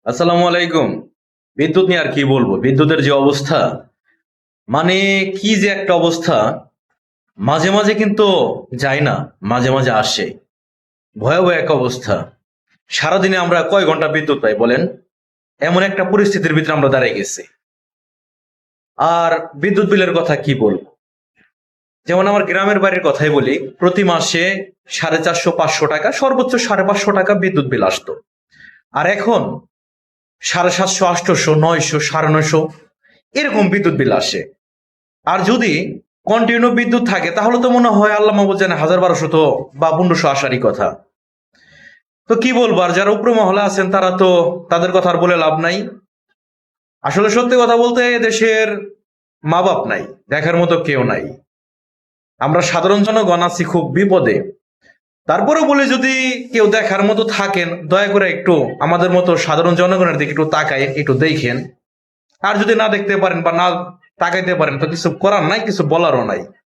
আসসালামু আলাইকুম। বিদ্যুৎ নিয়ে আর কি বলবো, বিদ্যুতের যে অবস্থা, মানে কি যে একটা অবস্থা। মাঝে মাঝে কিন্তু যায় না, মাঝে মাঝে আসে। ভয়াবহ এক অবস্থা। সারাদিনে আমরা কয় ঘন্টা বিদ্যুৎ পাই বলেন? এমন একটা পরিস্থিতির ভিতরে আমরা দাঁড়িয়ে গেছি। আর বিদ্যুৎ বিলের কথা কি বলবো, যেমন আমার গ্রামের বাড়ির কথাই বলি, প্রতি মাসে 450-500 টাকা, সর্বোচ্চ 550 টাকা বিদ্যুৎ বিল আসতো। আর এখন 750, 800, 900, 950 এরকম বিদ্যুৎ বিল আসে। আর যদি কন্টিনিউ বিদ্যুৎ থাকে তাহলে তো মনে হয় আল্লাহ মাহবুব জানে 1000, 1200 বা 1500 আসারই কথা। তো কি বলবো, আর যারা উপর মহলে আছেন তারা তো, তাদের কথা আর বলে লাভ নাই। আসলে সত্যি কথা বলতে দেশের মা বাপ নাই, দেখার মতো কেউ নাই। আমরা সাধারণ জনগণ আছি খুব বিপদে। তারপরে বলে যদি কেউ দেখার মতো থাকেন, দয়া করে একটু আমাদের মতো সাধারণ জনগণের দিকে একটু তাকায়, একটু দেখেন। আর যদি না দেখতে পারেন বা না তাকাইতে পারেন তো কিছু করার নাই, কিছু বলারও নাই।